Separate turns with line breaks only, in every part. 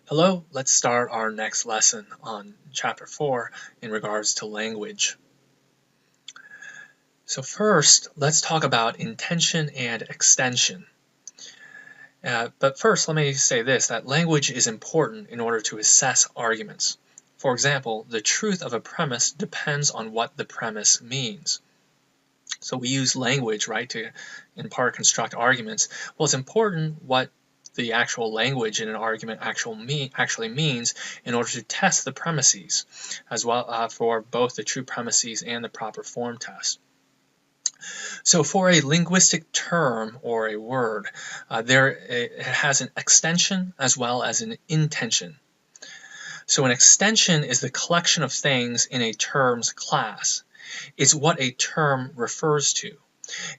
Hello, let's start our next lesson on Chapter 4 in regards to language. So first, let's talk about intension and extension. But first, let me say this, that language is important in order to assess arguments. For example, the truth of a premise depends on what the premise means. So we use language, right, to in part construct arguments. Well, it's important what the actual language in an argument actually means in order to test the premises, as well for both the true premises and the proper form test. So for a linguistic term or a word, it has an extension as well as an intension. So an extension is the collection of things in a term's class. It's what a term refers to.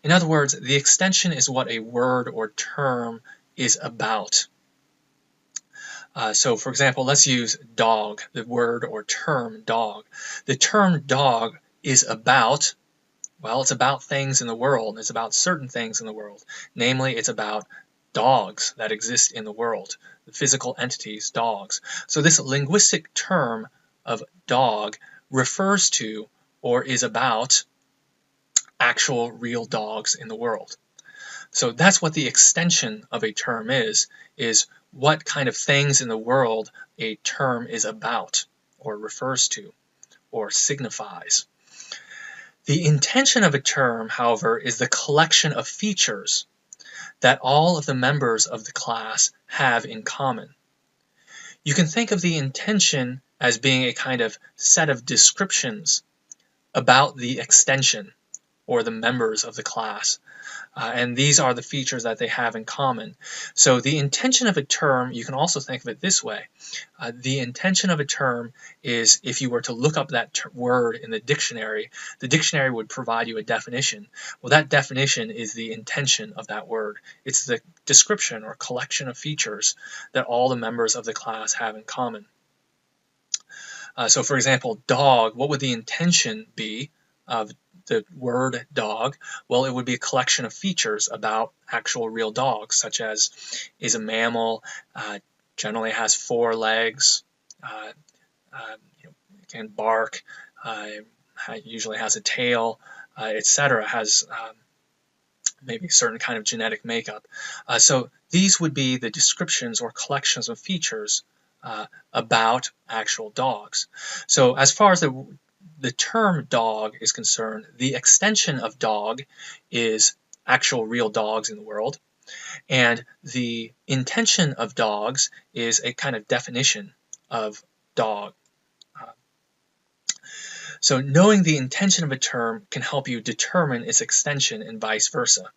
In other words, the extension is what a word or term is about. So for example, let's use dog, the word or term dog. The term dog is about, well, it's about things in the world. It's about certain things in the world. Namely, it's about dogs that exist in the world, the physical entities, dogs. So this linguistic term of dog refers to or is about actual real dogs in the world. So that's what the extension of a term is what kind of things in the world a term is about or refers to or signifies. The intension of a term, however, is the collection of features that all of the members of the class have in common. You can think of the intension as being a kind of set of descriptions about the extension or the members of the class. And these are the features that they have in common. So the intension of a term, you can also think of it this way. The intention of a term is if you were to look up that word in the dictionary would provide you a definition. Well, that definition is the intention of that word. It's the description or collection of features that all the members of the class have in common. So for example, dog, what would the intention be of the word dog? Well, it would be a collection of features about actual real dogs, such as is a mammal, generally has 4 legs, can bark, usually has a tail, etc., has maybe a certain kind of genetic makeup. So these would be the descriptions or collections of features about actual dogs. So as far as the term dog is concerned, the extension of dog is actual real dogs in the world, and the intention of dogs is a kind of definition of dog. So knowing the intention of a term can help you determine its extension and vice versa.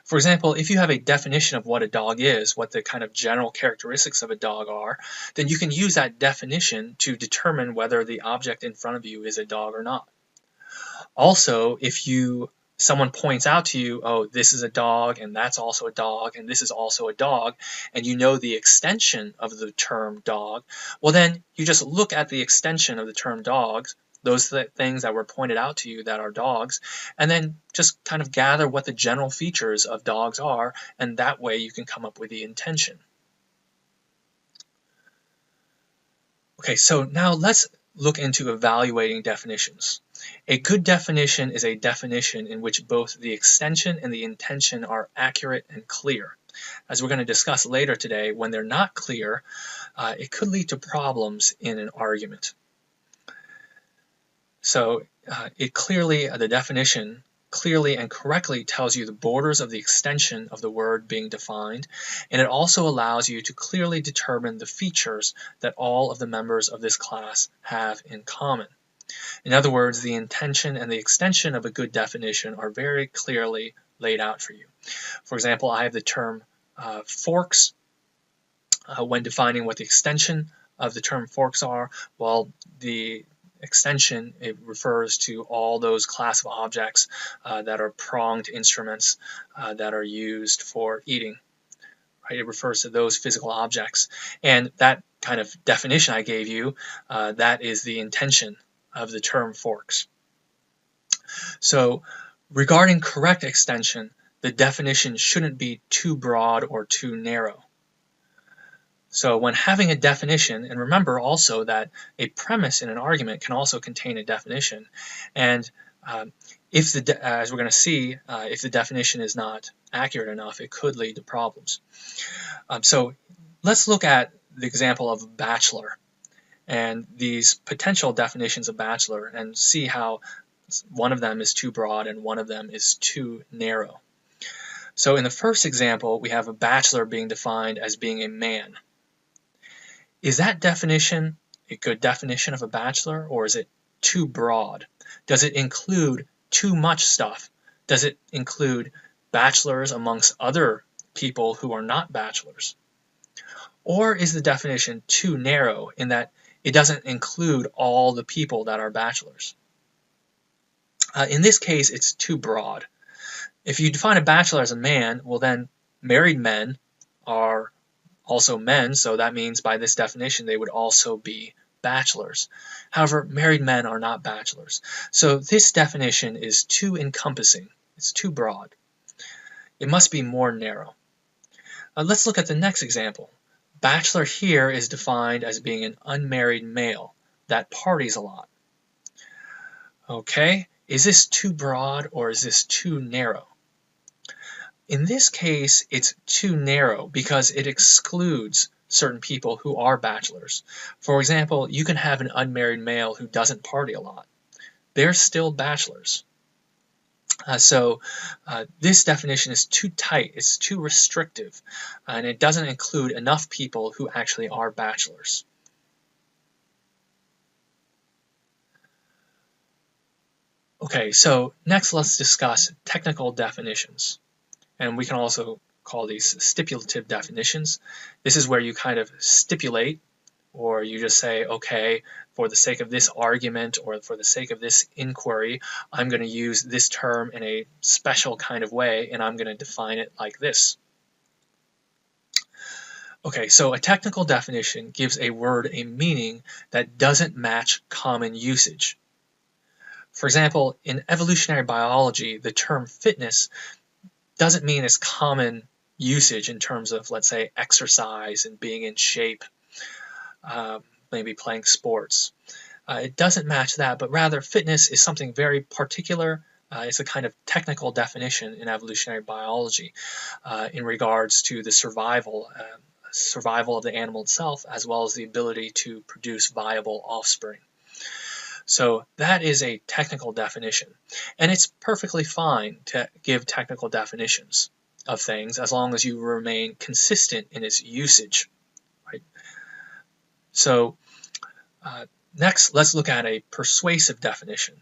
For example, if you have a definition of what a dog is, what the kind of general characteristics of a dog are, then you can use that definition to determine whether the object in front of you is a dog or not. Also, if someone points out to you, oh, this is a dog, and that's also a dog, and this is also a dog, and you know the extension of the term dog, well then you just look at the extension of the term dogs, those things that were pointed out to you that are dogs, and then just kind of gather what the general features of dogs are, and that way you can come up with the intention. Okay, so now let's look into evaluating definitions. A good definition is a definition in which both the extension and the intention are accurate and clear. As we're going to discuss later today, when they're not clear, it could lead to problems in an argument. So the definition clearly and correctly tells you the borders of the extension of the word being defined, and it also allows you to clearly determine the features that all of the members of this class have in common. In other words, the intention and the extension of a good definition are very clearly laid out for you. For example, I have the term forks. When defining what the extension of the term forks are, well, the extension, it refers to all those class of objects that are pronged instruments that are used for eating. Right? It refers to those physical objects. And that kind of definition I gave you, that is the intention of the term forks. So regarding correct extension, the definition shouldn't be too broad or too narrow. So when having a definition, and remember also that a premise in an argument can also contain a definition, and if as we're going to see, if the definition is not accurate enough, it could lead to problems. So let's look at the example of bachelor and these potential definitions of bachelor and see how one of them is too broad and one of them is too narrow. So in the first example, we have a bachelor being defined as being a man. Is that definition a good definition of a bachelor, or is it too broad? Does it include too much stuff? Does it include bachelors amongst other people who are not bachelors? Or is the definition too narrow in that it doesn't include all the people that are bachelors? In this case, it's too broad. If you define a bachelor as a man, well then married men are also men, so that means by this definition they would also be bachelors. However, married men are not bachelors. So this definition is too encompassing. It's too broad. It must be more narrow. Let's look at the next example. Bachelor here is defined as being an unmarried male that parties a lot. Okay, is this too broad or is this too narrow? In this case, it's too narrow because it excludes certain people who are bachelors. For example, you can have an unmarried male who doesn't party a lot. They're still bachelors. So this definition is too tight, it's too restrictive, and it doesn't include enough people who actually are bachelors. Okay, so next let's discuss technical definitions. And we can also call these stipulative definitions. This is where you kind of stipulate, or you just say, okay, for the sake of this argument or for the sake of this inquiry, I'm going to use this term in a special kind of way, and I'm going to define it like this. Okay, so a technical definition gives a word a meaning that doesn't match common usage. For example, in evolutionary biology, the term fitness doesn't mean its common usage in terms of, let's say, exercise and being in shape, maybe playing sports. It doesn't match that, but rather fitness is something very particular. It's a kind of technical definition in evolutionary biology in regards to the survival of the animal itself, as well as the ability to produce viable offspring. So that is a technical definition, and it's perfectly fine to give technical definitions of things as long as you remain consistent in its usage, right? So next, let's look at a persuasive definition.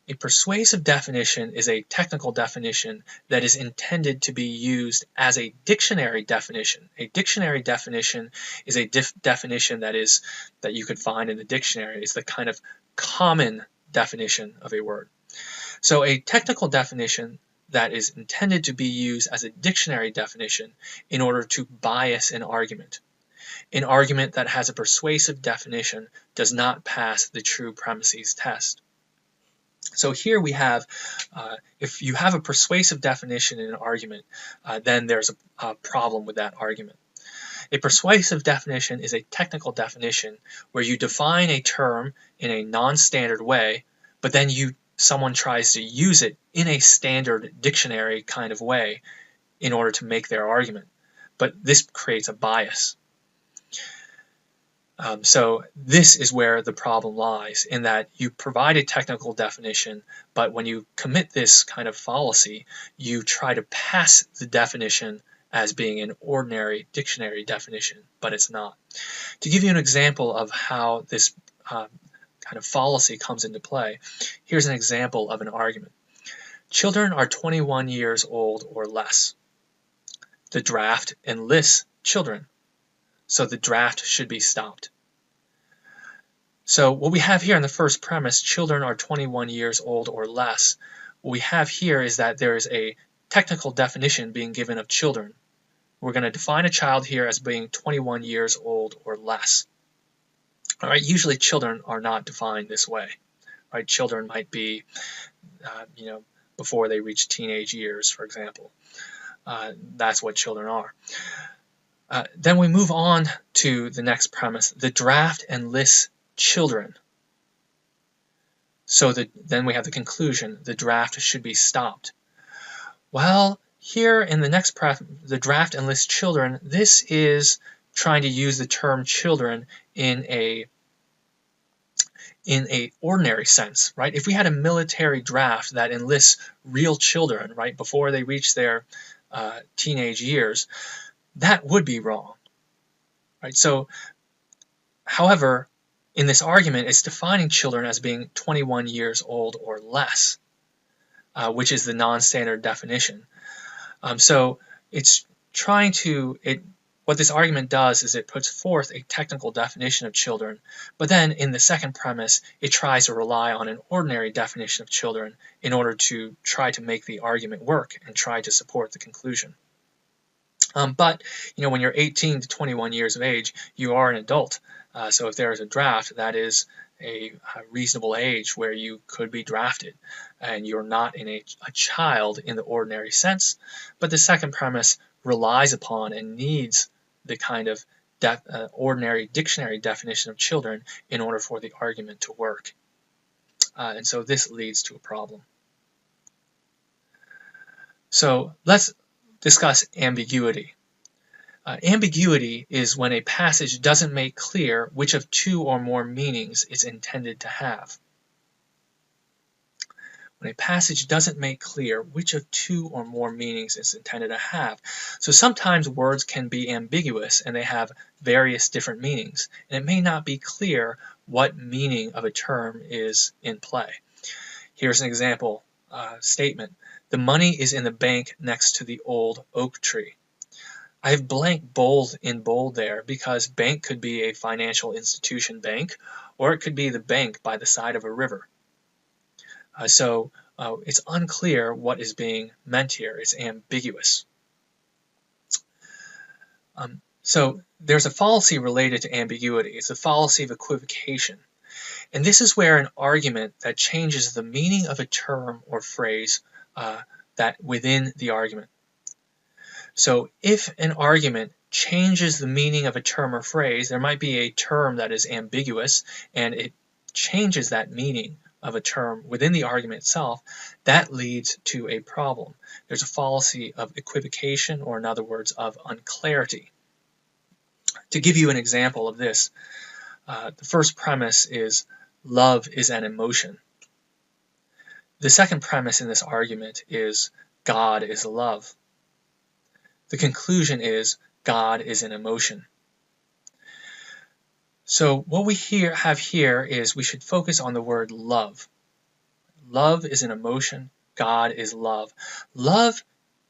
A persuasive definition is a technical definition that is intended to be used as a dictionary definition. A dictionary definition is a definition that you could find in the dictionary. It's the kind of common definition of a word. So a technical definition that is intended to be used as a dictionary definition in order to bias an argument. An argument that has a persuasive definition does not pass the true premises test. So here we have, if you have a persuasive definition in an argument, then there's a problem with that argument. A persuasive definition is a technical definition where you define a term in a non-standard way, but then someone tries to use it in a standard dictionary kind of way in order to make their argument. But this creates a bias. So this is where the problem lies, in that you provide a technical definition, but when you commit this kind of fallacy, you try to pass the definition as being an ordinary dictionary definition, but it's not. To give you an example of how this kind of fallacy comes into play, here's an example of an argument. Children are 21 years old or less. The draft enlists children, so the draft should be stopped. So what we have here in the first premise, children are 21 years old or less, what we have here is that there is a technical definition being given of children. We're going to define a child here as being 21 years old or less. All right, usually children are not defined this way. Right, children might be, before they reach teenage years, for example. That's what children are. Then we move on to the next premise. The draft enlists children. So then we have the conclusion. The draft should be stopped. Well, here in the next premise, the draft enlists children, this is trying to use the term children in a ordinary sense, right? If we had a military draft that enlists real children, right, before they reach their teenage years, that would be wrong, right? So, however, in this argument, it's defining children as being 21 years old or less, which is the non-standard definition. So it's trying to, what this argument does is it puts forth a technical definition of children, but then in the second premise, it tries to rely on an ordinary definition of children in order to try to make the argument work and try to support the conclusion. But, when you're 18 to 21 years of age, you are an adult. So if there is a draft, that is a reasonable age where you could be drafted, and you're not a child in the ordinary sense. But the second premise relies upon and needs the kind of ordinary dictionary definition of children in order for the argument to work. And so this leads to a problem. So let's discuss ambiguity. Ambiguity is when a passage doesn't make clear which of two or more meanings it's intended to have. When a passage doesn't make clear which of two or more meanings it's intended to have. So sometimes words can be ambiguous and they have various different meanings, and it may not be clear what meaning of a term is in play. Here's an example statement. The money is in the bank next to the old oak tree. I have blank bold in bold there because bank could be a financial institution bank, or it could be the bank by the side of a river. So it's unclear what is being meant here. It's ambiguous. So there's a fallacy related to ambiguity. It's a fallacy of equivocation. And this is where an argument that changes the meaning of a term or phrase that within the argument. So if an argument changes the meaning of a term or phrase, there might be a term that is ambiguous and it changes that meaning of a term within the argument itself, that leads to a problem. There's a fallacy of equivocation, or in other words, of unclarity. To give you an example of this, the first premise is love is an emotion. The second premise in this argument is God is love. The conclusion is God is an emotion. So what we have here is we should focus on the word love. Love is an emotion. God is love. Love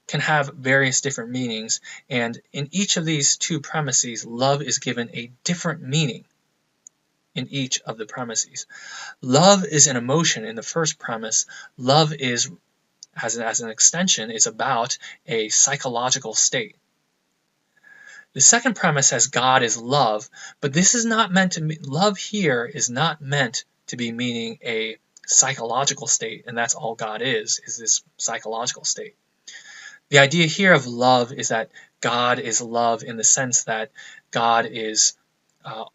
can have various different meanings, and in each of these two premises, love is given a different meaning in each of the premises. Love is an emotion in the first premise. Love is, as an extension, is about a psychological state. The second premise says God is love, but this is not meant to love here is not meant to be meaning a psychological state, and that's all God is this psychological state. The idea here of love is that God is love in the sense that God is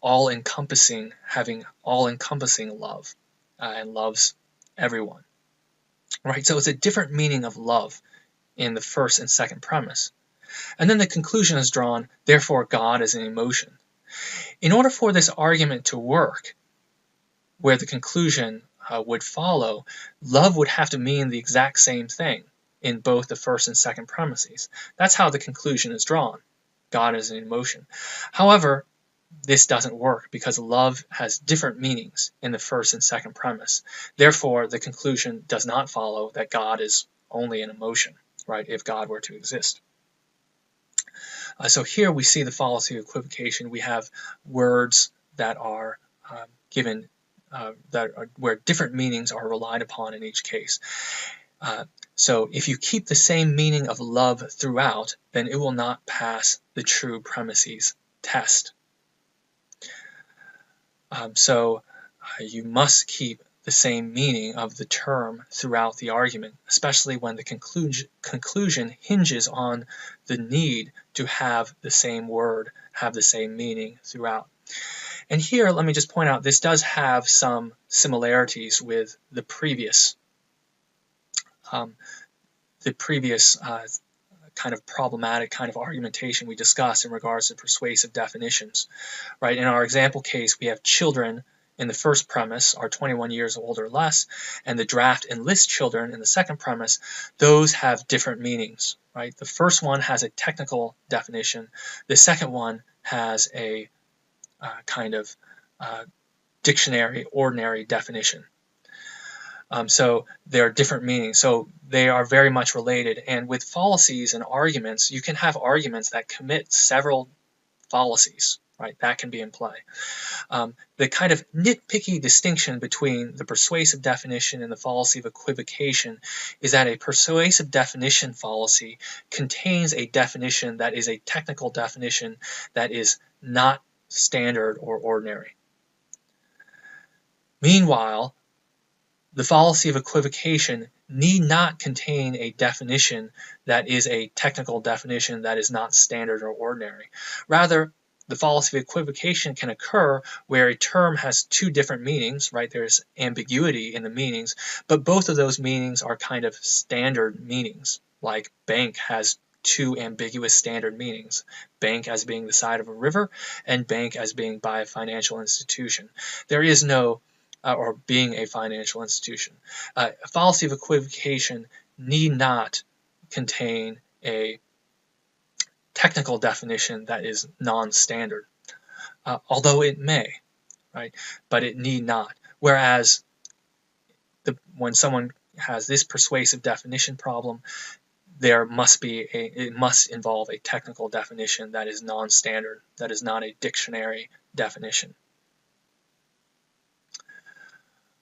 all-encompassing, having all-encompassing love, and loves everyone. Right? So it's a different meaning of love in the first and second premise. And then the conclusion is drawn, therefore God is an emotion. In order for this argument to work, where the conclusion would follow, love would have to mean the exact same thing in both the first and second premises. That's how the conclusion is drawn. God is an emotion. However, this doesn't work because love has different meanings in the first and second premise. Therefore, the conclusion does not follow that God is only an emotion, right, if God were to exist. So here we see the fallacy of equivocation. We have words that are given where different meanings are relied upon in each case. So if you keep the same meaning of love throughout, then it will not pass the true premises test. So you must keep the same meaning of the term throughout the argument, especially when the conclusion hinges on the need to have the same word have the same meaning throughout. And here, let me just point out, this does have some similarities with the previous kind of problematic kind of argumentation we discussed in regards to persuasive definitions, right? In our example case, we have children in the first premise are 21 years old or less, and the draft enlists children in the second premise. Those have different meanings, right? The first one has a technical definition. The second one has a kind of dictionary, ordinary definition. So there are different meanings. So they are very much related. And with fallacies and arguments, you can have arguments that commit several fallacies, right? That can be in play. The kind of nitpicky distinction between the persuasive definition and the fallacy of equivocation is that a persuasive definition fallacy contains a definition that is a technical definition that is not standard or ordinary. Meanwhile, the fallacy of equivocation need not contain a definition that is a technical definition that is not standard or ordinary. Rather, the fallacy of equivocation can occur where a term has two different meanings, right? There's ambiguity in the meanings, but both of those meanings are kind of standard meanings, like bank has two ambiguous standard meanings, bank as being the side of a river and bank as being by a financial institution. There is no or being a financial institution. A fallacy of equivocation need not contain a technical definition that is non-standard, although it may, right? But it need not. Whereas when someone has this persuasive definition problem, there must be it must involve a technical definition that is non-standard, that is not a dictionary definition.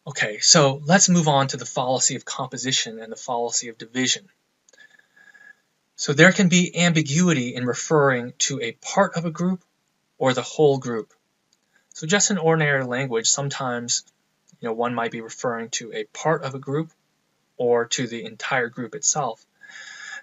Okay, so let's move on to the fallacy of composition and the fallacy of division. So there can be ambiguity in referring to a part of a group or the whole group. So just in ordinary language, sometimes one might be referring to a part of a group or to the entire group itself.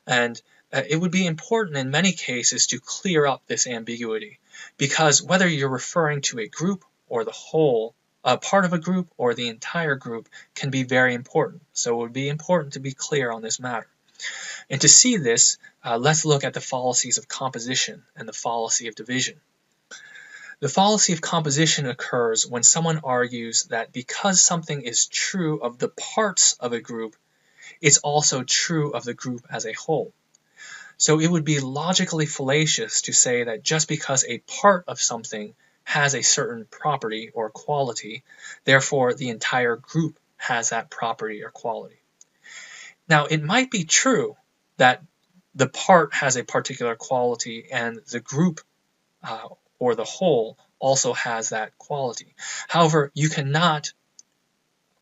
And it would be important in many cases to clear up this ambiguity, because whether you're referring to a group or the whole, a part of a group or the entire group can be very important. So it would be important to be clear on this matter. And to see this, let's look at the fallacies of composition and the fallacy of division. The fallacy of composition occurs when someone argues that because something is true of the parts of a group, it's also true of the group as a whole. So it would be logically fallacious to say that just because a part of something has a certain property or quality, therefore the entire group has that property or quality. Now, it might be true that the part has a particular quality and the group or the whole also has that quality. However, you cannot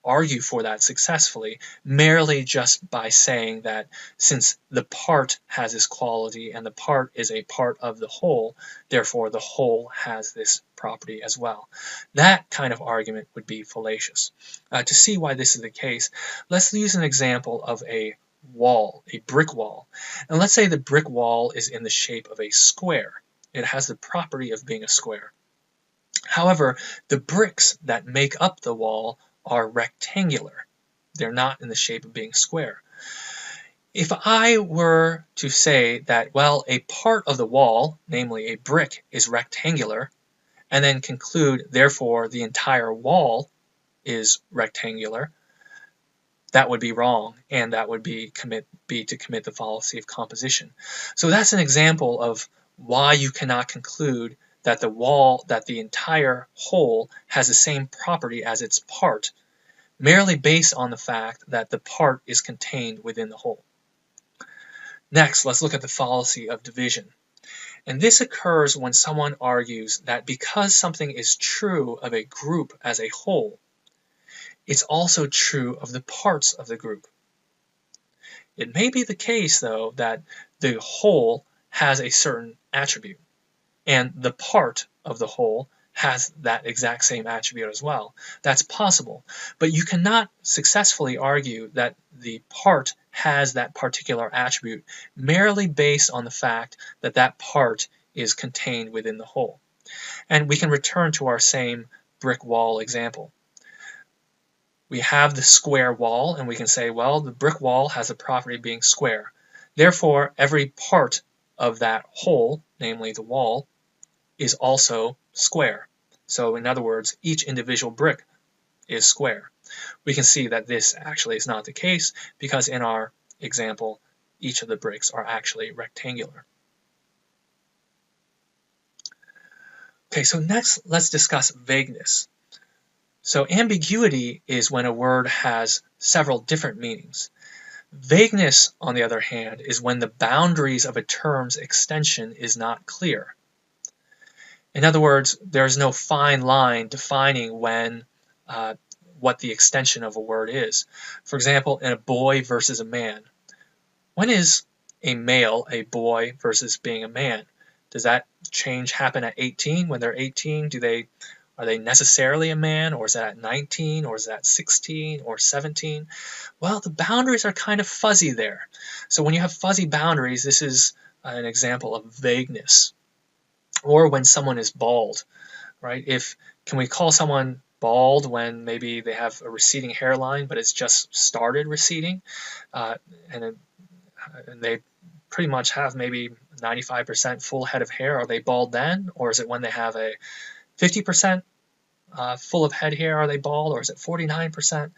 argue for that successfully merely just by saying that since the part has this quality and the part is a part of the whole, therefore the whole has this property as well. That kind of argument would be fallacious. To see why this is the case, let's use an example of a wall, a brick wall. And let's say the brick wall is in the shape of a square. It has the property of being a square. However, the bricks that make up the wall are rectangular. They're not in the shape of being square. If I were to say that, well, a part of the wall, namely a brick, is rectangular, and then conclude, therefore, the entire wall is rectangular, that would be wrong, and that would be to commit the fallacy of composition. So that's an example of why you cannot conclude that the entire whole has the same property as its part, merely based on the fact that the part is contained within the whole. Next, let's look at the fallacy of division. And this occurs when someone argues that because something is true of a group as a whole, it's also true of the parts of the group. It may be the case, though, that the whole has a certain attribute, and the part of the whole has that exact same attribute as well. That's possible, but you cannot successfully argue that the part has that particular attribute merely based on the fact that that part is contained within the whole. And we can return to our same brick wall example. We have the square wall, and we can say, well, the brick wall has a property of being square. Therefore, every part of that whole, namely the wall, is also square. So in other words, each individual brick is square. We can see that this actually is not the case because in our example, each of the bricks are actually rectangular. Okay, so next let's discuss vagueness. So ambiguity is when a word has several different meanings. Vagueness, on the other hand, is when the boundaries of a term's extension is not clear. In other words, there's no fine line defining what the extension of a word is. For example, in a boy versus a man. When is a male a boy versus being a man? Does that change happen at 18? When they're 18, are they necessarily a man, or is that at 19, or is that 16, or 17? Well, the boundaries are kind of fuzzy there. So when you have fuzzy boundaries, this is an example of vagueness. Or when someone is bald, right? Can we call someone bald when maybe they have a receding hairline, but it's just started receding, and they pretty much have maybe 95% full head of hair? Are they bald then? Or is it when they have a 50% full of head hair, are they bald? Or is it 49%?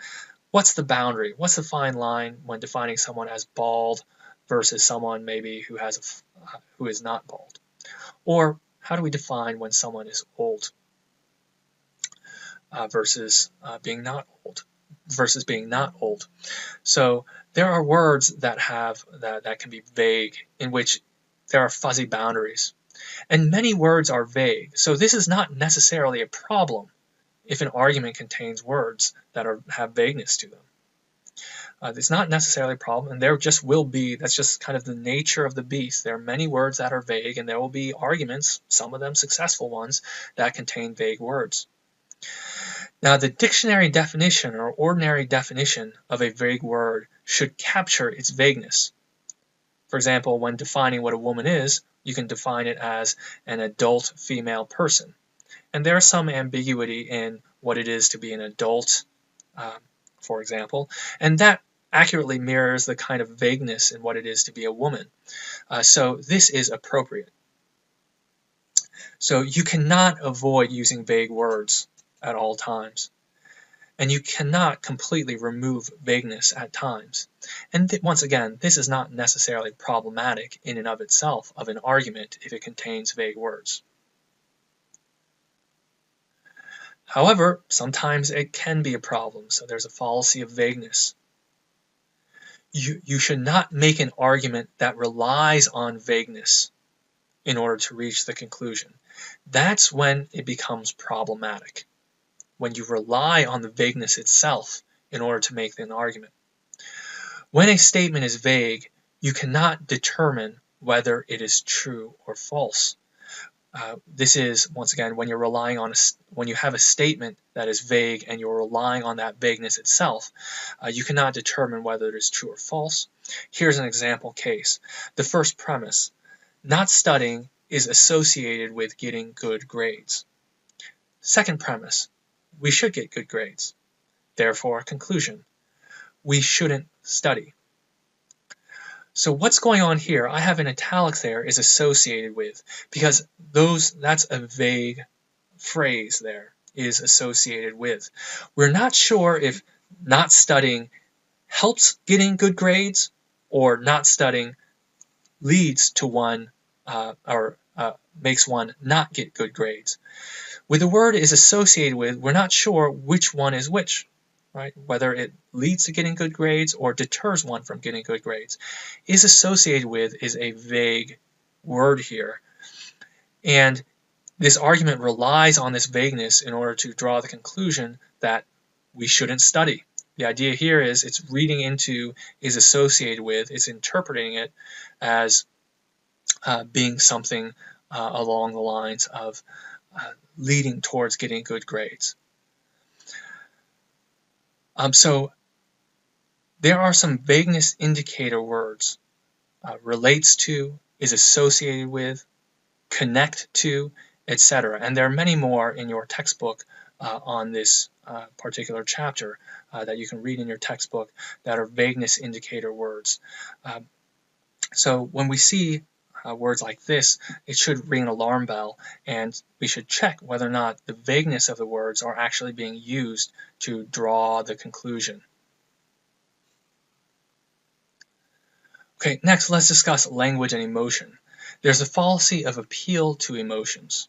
What's the boundary? What's the fine line when defining someone as bald versus someone maybe who is not bald? Or how do we define when someone is old versus being not old? So there are words that can be vague, in which there are fuzzy boundaries. And many words are vague. So this is not necessarily a problem if an argument contains words that have vagueness to them. It's not necessarily a problem, and there just will be, that's just kind of the nature of the beast. There are many words that are vague, and there will be arguments, some of them successful ones, that contain vague words. Now, the dictionary definition or ordinary definition of a vague word should capture its vagueness. For example, when defining what a woman is, you can define it as an adult female person. And there is some ambiguity in what it is to be an adult, for example, and that accurately mirrors the kind of vagueness in what it is to be a woman. So this is appropriate. So you cannot avoid using vague words at all times. And you cannot completely remove vagueness at times. And once again, this is not necessarily problematic in and of itself of an argument if it contains vague words. However, sometimes it can be a problem, so there's a fallacy of vagueness. You should not make an argument that relies on vagueness in order to reach the conclusion. That's when it becomes problematic, when you rely on the vagueness itself in order to make an argument. When a statement is vague, you cannot determine whether it is true or false. This is, once again, when you're relying on when you have a statement that is vague and you're relying on that vagueness itself, you cannot determine whether it is true or false. Here's an example case. The first premise: not studying is associated with getting good grades. Second premise: we should get good grades. Therefore, conclusion: we shouldn't study. So what's going on here, I have in italics there, is associated with, because that's a vague phrase there, is associated with. We're not sure if not studying helps getting good grades or not studying leads to one or makes one not get good grades. With the word is associated with, we're not sure which one is which. Right? Whether it leads to getting good grades or deters one from getting good grades. Is associated with is a vague word here. And this argument relies on this vagueness in order to draw the conclusion that we shouldn't study. The idea here is it's reading into is associated with, it's interpreting it as being something along the lines of leading towards getting good grades. So there are some vagueness indicator words. Relates to, is associated with, connect to, etc. And there are many more in your textbook on this particular chapter that you can read in your textbook that are vagueness indicator words. So when we see words like this, it should ring an alarm bell, and we should check whether or not the vagueness of the words are actually being used to draw the conclusion. Okay, next let's discuss language and emotion. There's a fallacy of appeal to emotions.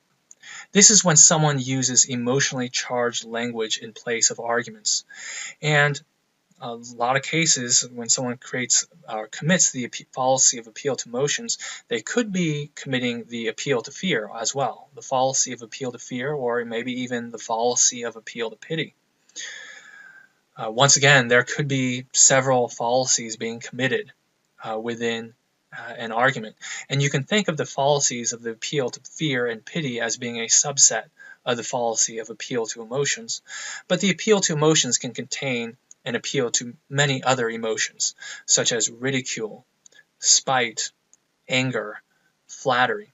This is when someone uses emotionally charged language in place of arguments. And a lot of cases, when someone creates or commits the fallacy of appeal to emotions, they could be committing the appeal to fear as well. The fallacy of appeal to fear, or maybe even the fallacy of appeal to pity. Once again, there could be several fallacies being committed within an argument. And you can think of the fallacies of the appeal to fear and pity as being a subset of the fallacy of appeal to emotions. But the appeal to emotions can contain an appeal to many other emotions, such as ridicule, spite, anger, flattery.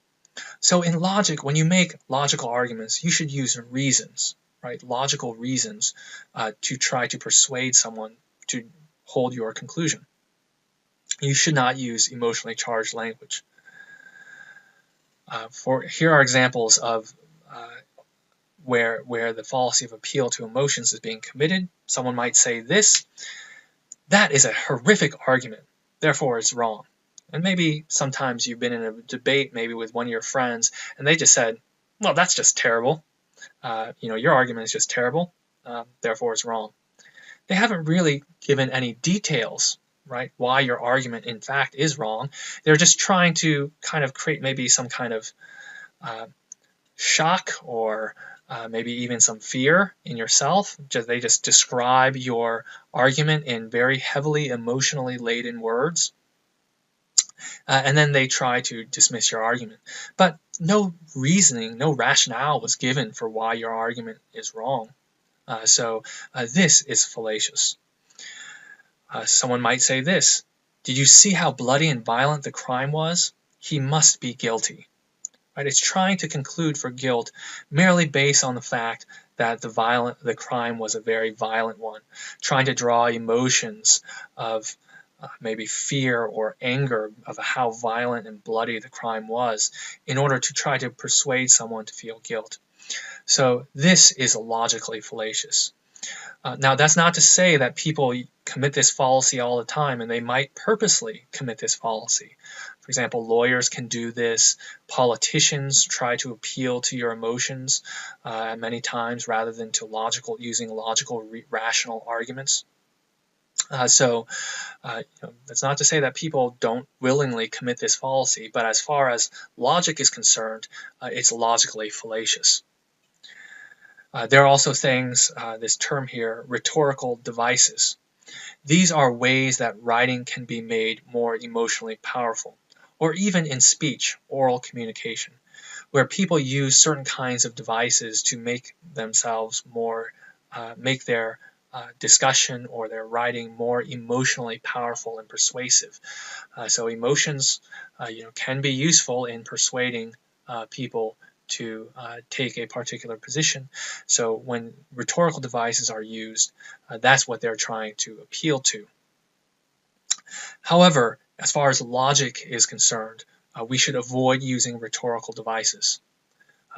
So in logic, when you make logical arguments, you should use reasons, right? Logical reasons to try to persuade someone to hold your conclusion. You should not use emotionally charged language. Here are examples of where the fallacy of appeal to emotions is being committed. Someone might say this: that is a horrific argument, therefore it's wrong. And maybe sometimes you've been in a debate maybe with one of your friends, and they just said, well, that's just terrible. Your argument is just terrible, therefore it's wrong. They haven't really given any details, right, why your argument in fact is wrong. They're just trying to kind of create maybe some kind of shock or maybe even some fear in yourself. They just describe your argument in very heavily emotionally laden words. And then they try to dismiss your argument. But no reasoning, no rationale was given for why your argument is wrong. So this is fallacious. Someone might say this: did you see how bloody and violent the crime was? He must be guilty. Right? It's trying to conclude for guilt merely based on the fact that the crime was a very violent one, trying to draw emotions of maybe fear or anger of how violent and bloody the crime was in order to try to persuade someone to feel guilt. So this is logically fallacious. Now, that's not to say that people commit this fallacy all the time, and they might purposely commit this fallacy. For example, lawyers can do this. Politicians try to appeal to your emotions many times rather than to using logical, rational arguments. That's not to say that people don't willingly commit this fallacy, but as far as logic is concerned, it's logically fallacious. There are also things, this term here, rhetorical devices. These are ways that writing can be made more emotionally powerful, or even in speech, oral communication, where people use certain kinds of devices to make themselves more, make their discussion or their writing more emotionally powerful and persuasive. So emotions, can be useful in persuading people to take a particular position. So when rhetorical devices are used, that's what they're trying to appeal to. However, as far as logic is concerned, we should avoid using rhetorical devices.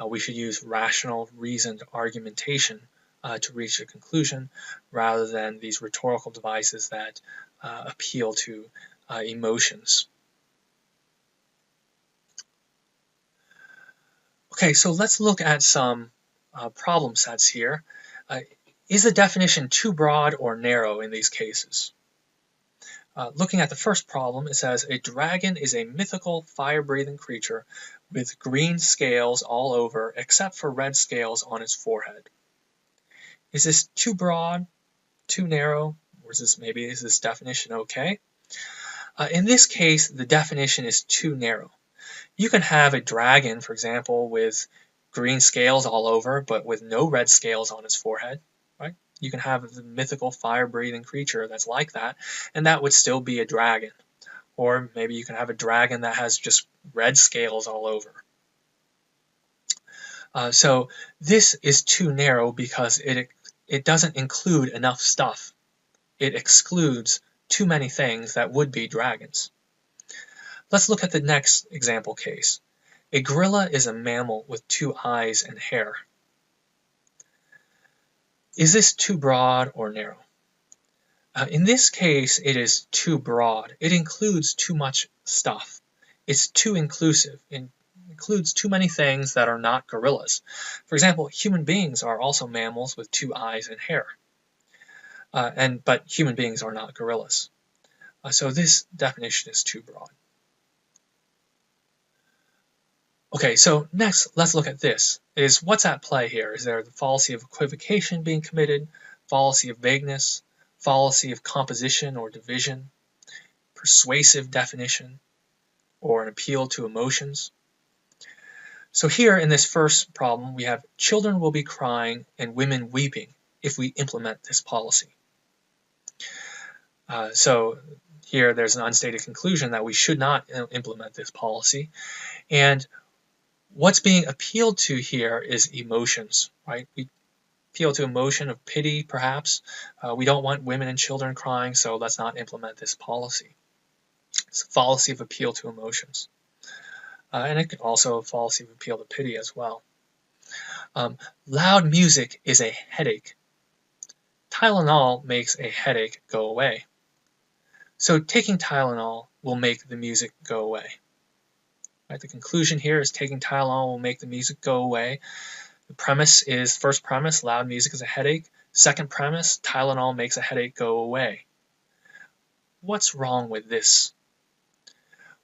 We should use rational, reasoned argumentation to reach a conclusion rather than these rhetorical devices that appeal to emotions. Okay, so let's look at some problem sets here. Is the definition too broad or narrow in these cases? Looking at the first problem, it says, a dragon is a mythical fire-breathing creature with green scales all over except for red scales on its forehead. Is this too broad, too narrow, or is this definition okay? In this case, the definition is too narrow. You can have a dragon, for example, with green scales all over, but with no red scales on its forehead, right? You can have the mythical fire-breathing creature that's like that, and that would still be a dragon. Or maybe you can have a dragon that has just red scales all over. So this is too narrow because it doesn't include enough stuff. It excludes too many things that would be dragons. Let's look at the next example case. A gorilla is a mammal with 2 eyes and hair. Is this too broad or narrow? In this case, it is too broad. It includes too much stuff. It's too inclusive. It includes too many things that are not gorillas. For example, human beings are also mammals with 2 eyes and hair. But human beings are not gorillas. So this definition is too broad. Okay, so next, let's look at this. What's at play here? Is there the fallacy of equivocation being committed, fallacy of vagueness, fallacy of composition or division, persuasive definition, or an appeal to emotions? So here in this first problem, we have children will be crying and women weeping if we implement this policy. So here there's an unstated conclusion that we should not implement this policy. And what's being appealed to here is emotions, right? We appeal to emotion of pity, perhaps. We don't want women and children crying, so let's not implement this policy. It's a fallacy of appeal to emotions. And it could also a fallacy of appeal to pity as well. Loud music is a headache. Tylenol makes a headache go away. So taking Tylenol will make the music go away. Right, the conclusion here is taking Tylenol will make the music go away. The premise is, first premise, loud music is a headache. Second premise, Tylenol makes a headache go away. What's wrong with this?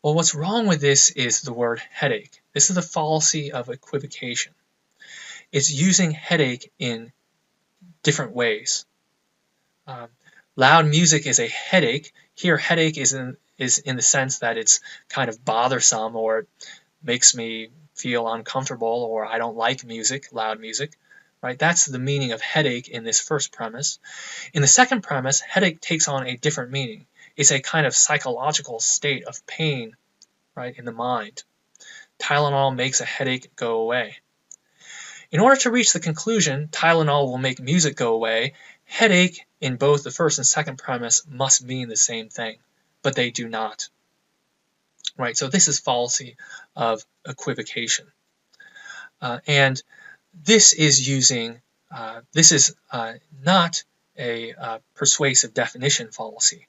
Well, what's wrong with this is the word headache. This is the fallacy of equivocation. It's using headache in different ways. Loud music is a headache. Here, headache is in the sense that it's kind of bothersome, or it makes me feel uncomfortable, or I don't like music, loud music. Right? That's the meaning of headache in this first premise. In the second premise, headache takes on a different meaning. It's a kind of psychological state of pain, right, in the mind. Tylenol makes a headache go away. In order to reach the conclusion, Tylenol will make music go away, headache in both the first and second premise must mean the same thing, but they do not. Right, so this is fallacy of equivocation. And this is using, this is not a persuasive definition fallacy,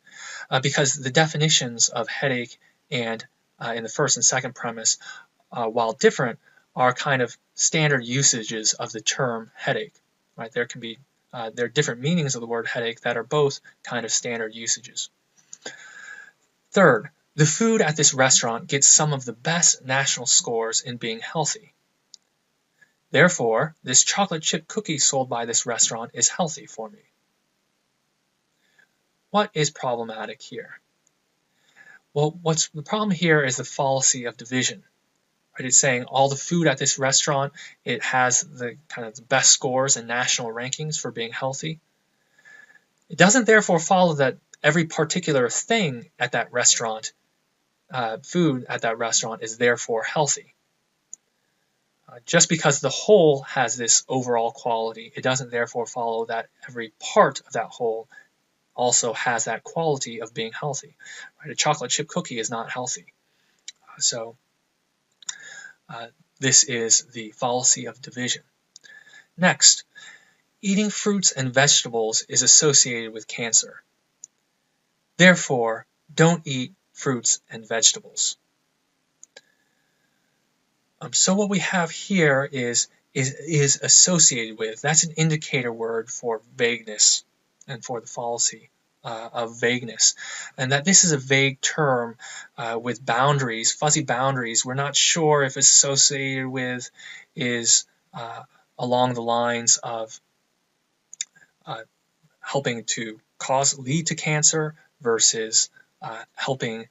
because the definitions of headache and in the first and second premise, while different, are kind of standard usages of the term headache. Right? There can be there are different meanings of the word headache that are both kind of standard usages. Third, the food at this restaurant gets some of the best national scores in being healthy. Therefore, this chocolate chip cookie sold by this restaurant is healthy for me. What is problematic here? Well, what's the problem here is the fallacy of division. Right? It's saying all the food at this restaurant, it has the kind of the best scores and national rankings for being healthy. It doesn't therefore follow that every particular thing at that restaurant, food at that restaurant, is therefore healthy. Just because the whole has this overall quality, it doesn't therefore follow that every part of that whole also has that quality of being healthy. Right? A chocolate chip cookie is not healthy. So this is the fallacy of division. Next, eating fruits and vegetables is associated with cancer. Therefore, don't eat fruits and vegetables. So what we have here is associated with. That's an indicator word for vagueness and for the fallacy of vagueness. And that this is a vague term with boundaries, fuzzy boundaries. We're not sure if it's associated with is along the lines of helping to lead to cancer versus helping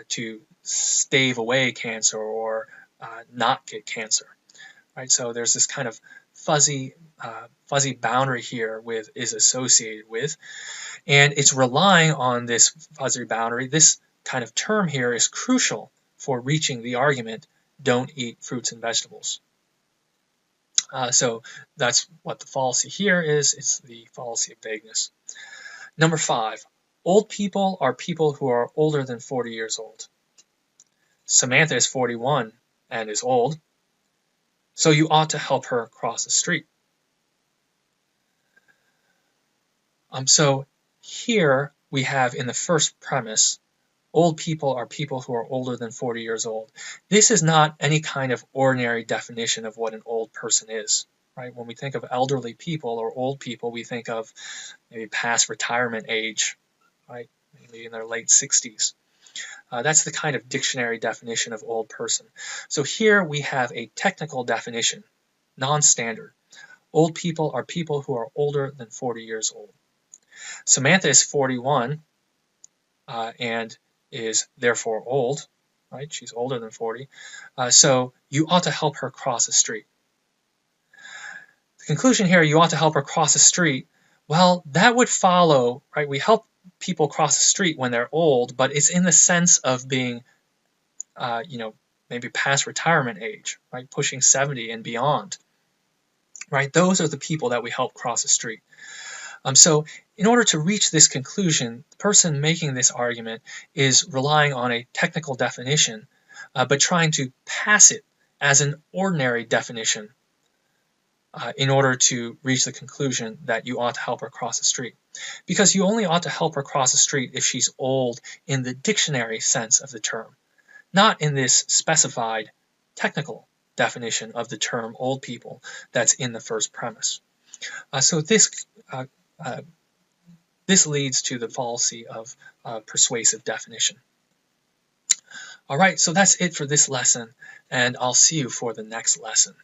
to stave away cancer or not get cancer. right? So there's this kind of fuzzy boundary here with is associated with, and it's relying on this fuzzy boundary. This kind of term here is crucial for reaching the argument, don't eat fruits and vegetables. So that's what the fallacy here is. It's the fallacy of vagueness. Number 5, old people are people who are older than 40 years old. Samantha is 41 and is old, so you ought to help her cross the street. So here we have in the first premise, old people are people who are older than 40 years old. This is not any kind of ordinary definition of what an old person is, right? When we think of elderly people or old people, we think of maybe past retirement age, right? Maybe in their late 60s. That's the kind of dictionary definition of old person. So here we have a technical definition, non-standard. Old people are people who are older than 40 years old. Samantha is 41 and is therefore old, right? She's older than 40. So you ought to help her cross the street. The conclusion here, you ought to help her cross the street. Well, that would follow, right? We help people cross the street when they're old, but it's in the sense of being, maybe past retirement age, right? Pushing 70 and beyond, right? Those are the people that we help cross the street. So in order to reach this conclusion, the person making this argument is relying on a technical definition, but trying to pass it as an ordinary definition in order to reach the conclusion that you ought to help her cross the street. Because you only ought to help her cross the street if she's old in the dictionary sense of the term, not in this specified technical definition of the term old people that's in the first premise. So this leads to the fallacy of persuasive definition. All right, so that's it for this lesson, and I'll see you for the next lesson.